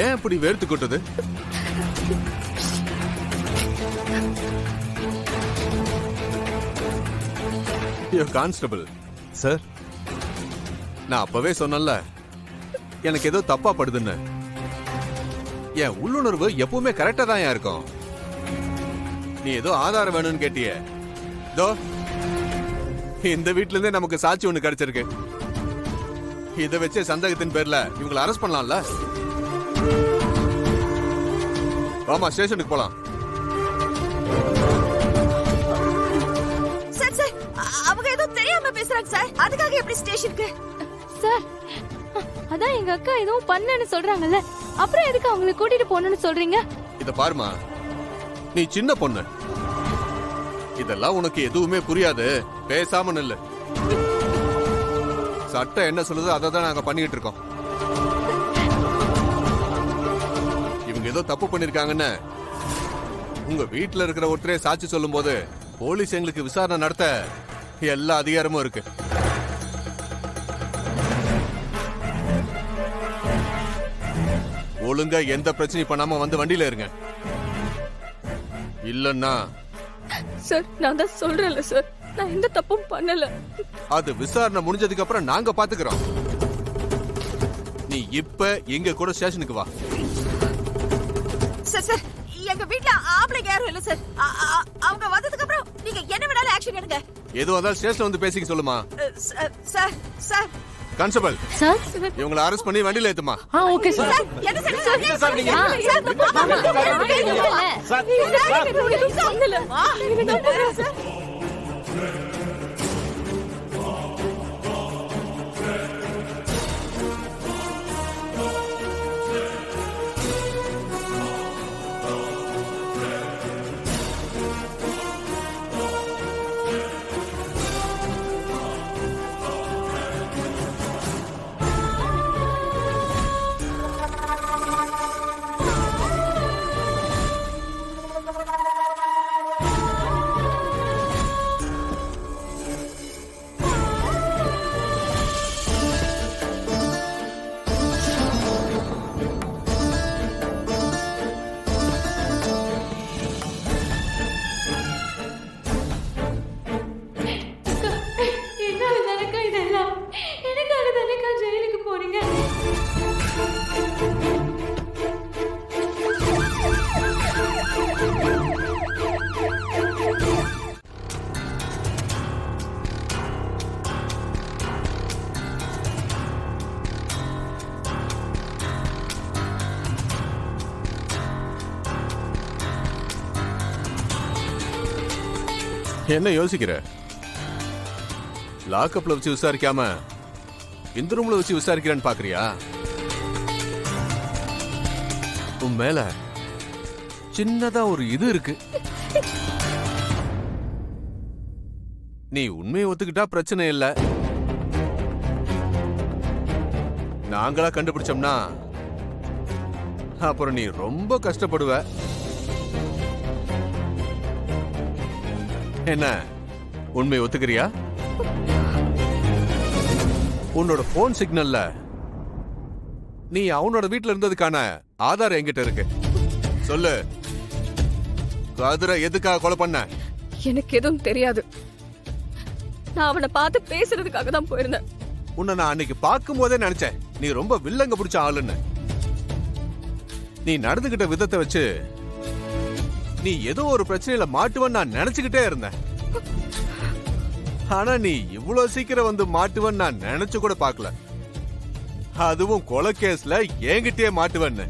ஏன் இப்படி வேர்த்து கொட்டுது? கான்ஸ்டபிள் சார், நான் அப்பவே சொன்னேன்ல எனக்கு ஏதோ தப்பா படுதுன்னு. என் உள்ளுணர்வு எப்பவுமே கரெக்டா தான் இருக்கும். நீ ஏதோ ஆதாரம் வேணும்னு கேட்டியே, இதோ இந்த வீட்ல இருந்தே நமக்கு சாட்சி ஒண்ணு கிடைச்சிருக்கு. இதை வச்சே சந்தேகத்தின் பேர்ல இவங்களை அரெஸ்ட் பண்ணலாம்ல. வாமா ஸ்டேஷனுக்கு போலாம். சார் சார், அவங்க ஏதோ தெரியாம பேசுறாங்க சார். அதுக்காக எப்படி ஸ்டேஷனுக்கு? சார், அதான் எங்க அக்கா எதுவும் பண்ணன்னு சொல்றாங்கல்ல, அப்புறம் எதுக்கு அவங்களை கூட்டிட்டு போகணும்னு சொல்றீங்க? இத பாருமா, நீ சின்ன பொண்ணு, இதெல்லாம் உனக்கு எதுவுமே புரியாது. பேசாம நில்லு. சட்டம் என்ன சொல்லுதோ அதை தான் நாங்க பண்ணிட்டு இருக்கோம். இவங்க ஏதோ தப்பு பண்ணிருக்காங்கன்னு உங்க வீட்டுல இருக்கிற ஒருத்தரே சாட்சி சொல்லும் போது போலீஸ் எங்களுக்கு விசாரணை நடத்த எல்லா அதிகாரமும் இருக்கு. ஒழுங்கா எந்த பிரச்சனையும் பண்ணாம வந்து வண்டியில இருங்க. இல்லன்னா சார், நான் தான் சொல்றேன்ல சார், நான் எந்த தப்பும் பண்ணல. அது விசாரணை முடிஞ்சதுக்கு அப்புறம் நாங்க பாத்துக்கிறோம். நீ இப்ப எங்க கூட ஸ்டேஷனுக்கு வா. சார் சார், எங்க வீட்ல ஆம்பளைங்க யாரும் இல்ல சார். அவங்க வந்ததுக்கு அப்புறம் நீங்க என்ன வேணாலும் ஆக்ஷன் எடுங்க. எதுவும் வந்தாலும் ஸ்டேஷன்ல வந்து பேசிக்க சொல்லுமா. சார் சார், கான்ஸ்டபிள் சார், இவங்களை அரெஸ்ட் பண்ணி வண்டியில ஏத்துமா. Okay sir. என்ன சார் சார், நீங்க என்ன யோசிக்கிற? லாக்அப்ல வச்சு விசாரிக்காம இந்த ரூம்ல வச்சு விசாரிக்கிறேன்னு பாக்குறியா? உன் மேல சின்னதா ஒரு இது இருக்கு. நீ உண்மையை ஒத்துக்கிட்டா பிரச்சனை இல்ல. நாங்களா கண்டுபிடிச்சோம்னா அப்புறம் நீ ரொம்ப கஷ்டப்படுவ. என்ன, உண்மையை ஒத்துக்கிறியா? உன்னோட போன் சிக்னல்ல நீ அவனோட வீட்டுல இருந்ததுக்கான ஆதாரம் என்கிட்ட இருக்கு. சொல்லு, கதிரை எதுக்காக கொலை பண்ண? எனக்கு எதுவும் தெரியாது. நான் அவனை பார்த்து பேசுறதுக்காக தான் போயிருந்தேன். உன்னை நான் அன்னைக்கு பார்க்கும் போதே நினைச்சேன் நீ ரொம்ப வில்லங்க பிடிச்ச ஆளுன்னு. நீ நடந்துகிட்ட விதத்தை வச்சு நீ ஏதோ ஒரு பிரச்சனையில மாட்டுவன்னு நான் நினைச்சுக்கிட்டே இருந்தேன். ஆனா நீ இவ்வளவு சீக்கிரம் வந்து மாட்டுவன்னு நான் நினைச்சு கூட பார்க்கல. அதுவும் கொலை கேஸ்ல என்கிட்டயே மாட்டுவன்னு.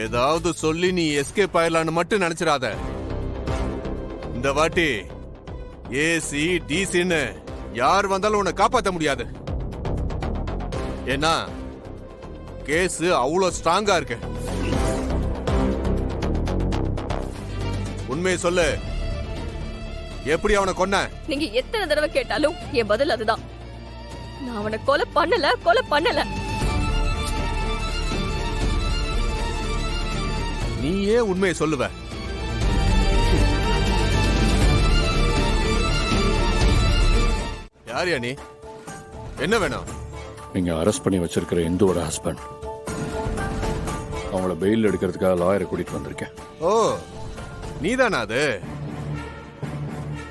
ஏதாவது சொல்லி நீ எஸ்கேப் ஆயிடலான்னு மட்டும் நினைச்சிடாத. இந்த வாட்டி ஏசி டிசின்னு யார் வந்தாலும் உன்னை காப்பாற்ற முடியாது. ஏன்னா கேஸ் அவ்வளவு ஸ்ட்ராங்கா இருக்கு. உண்மையை சொல்லு, எப்படி அவனை கொன்ன? நீங்க எத்தனை தடவை கேட்டாலும் என் பதில் அதுதான். நான் அவனை கொலை பண்ணல. நீயே உண்மையை சொல்லுவ. யார் நீ? என்ன வேணும்? நீங்க அரெஸ்ட் பண்ணி வச்சிருக்கிற இந்துவோட ஹஸ்பண்ட். அவங்கள பெயில் எடுக்கிறதுக்காக லாயரை கூட்டிட்டு வந்திருக்கேன். ஓ நீதானா அது?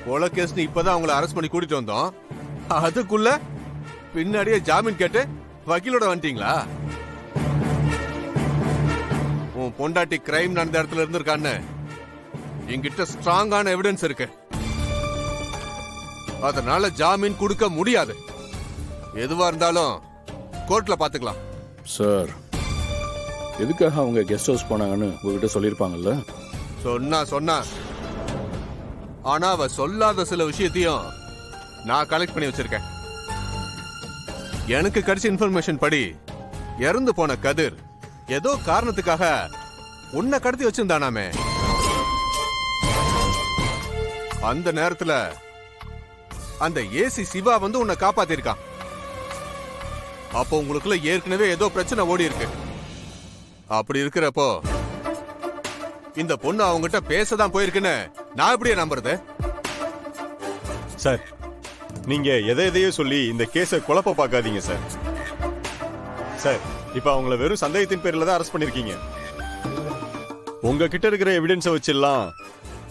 கொலை கேஸ்னு இப்பதான் அவங்கள அரெஸ்ட் பண்ணி கூட்டிட்டு வந்தோம். அதுக்குள்ள பின்னாடியே ஜாமீன் கேட்டு வக்கீலோட வந்துட்டீங்களா? உன் பொண்டாட்டி கிரைம் நடந்த இடத்துல இருந்திருக்கான்னு என்கிட்ட ஸ்ட்ராங்கான எவிடன்ஸ் இருக்கு. அதனால ஜாமீன் கொடுக்க முடியாது. எதுவா இருந்தாலும் கோர்ட்ல பாத்துக்கலாம். சார், எதுக்காக அவங்க கெஸ்ட் ஹவுஸ் போனாங்கன்னு உங்ககிட்ட சொல்லியிருப்பாங்கல்ல? சொன்னா ஆனா அவ சொல்லாத சில விஷயத்தையும் நான் கலெக்ட் பண்ணி வச்சிருக்கேன். எனக்கு கிடைச்ச இன்ஃபர்மேஷன் படி இறந்து போன கதிர் ஏதோ காரணத்துக்காக உன்னை கடத்தி வச்சிருந்தானாமே. அந்த நேரத்துல அந்த ஏசி சிவா வந்து உன்னை காப்பாத்திருக்கான். அப்போ உங்களுக்குள்ள ஏற்கனவே ஏதோ பிரச்சனை ஓடி இருக்கு. அப்படி இருக்கிறப்போ இந்த பொண்ணு அவங்ககிட்ட பேசதான் போயிருக்குன்னு நான் எப்படியே நம்புறது? சார், நீங்க எதையோ சொல்லி இந்த கேஸை குழப்ப பார்க்காதீங்க சார். சார், இப்ப அவங்கள வெறும் சந்தேகத்தின் பேர்ல தான் அரெஸ்ட் பண்ணிருக்கீங்க. உங்ககிட்ட இருக்கிற எவிடன்ஸை வச்சிடலாம்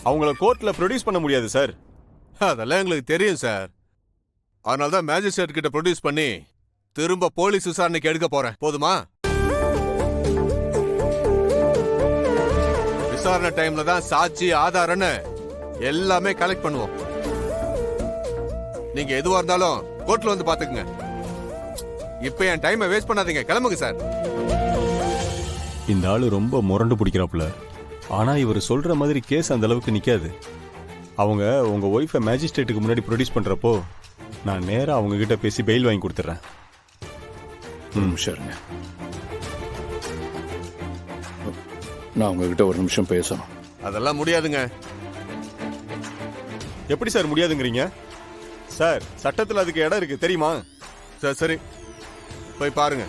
அவங்கள கோர்ட்ல ப்ரொடியூஸ் பண்ண முடியாது சார். அதெல்லாம் எங்களுக்கு தெரியும் சார். அதனால தான் மேஜிஸ்ட்ரேட் கிட்ட ப்ரொடியூஸ் பண்ணி திரும்ப போலீஸ் விசாரணைக்கு எடுக்க போறேன். போதுமா? விசாரணை டைம்ல தான் சாட்சி ஆதாரம்னு எல்லாமே கலெக்ட் பண்ணுவோம். நீங்க எதுவா இருந்தாலும் கோர்ட்ல வந்து பாத்துக்குங்க. இப்ப என் டைமை வேஸ்ட் பண்ணாதீங்க. கிளம்புங்க சார். இந்த ஆளு ரொம்ப முரண்டு பிடிக்கிறாப்புல. ஆனா இவர் சொல்ற மாதிரி கேஸ் அந்த அளவுக்கு நிக்காது. அவங்க உங்க ஒய்ஃபை மேஜிஸ்ட்ரேட்டுக்கு முன்னாடி ப்ரொடியூஸ் பண்றப்போ நான் நேரா அவங்க கிட்ட பேசி பெயில் வாங்கி கொடுத்துறேன். ஒரு நிமிஷம் இருங்க. நான் உங்ககிட்ட ஒரு நிமிஷம் பேசணும். அதெல்லாம் முடியாதுங்க. எப்படி சார் முடியாதுங்கிறீங்க? சார், சட்டத்தில் அதுக்கு இடம் இருக்கு தெரியுமா? சரி போய் பாருங்க.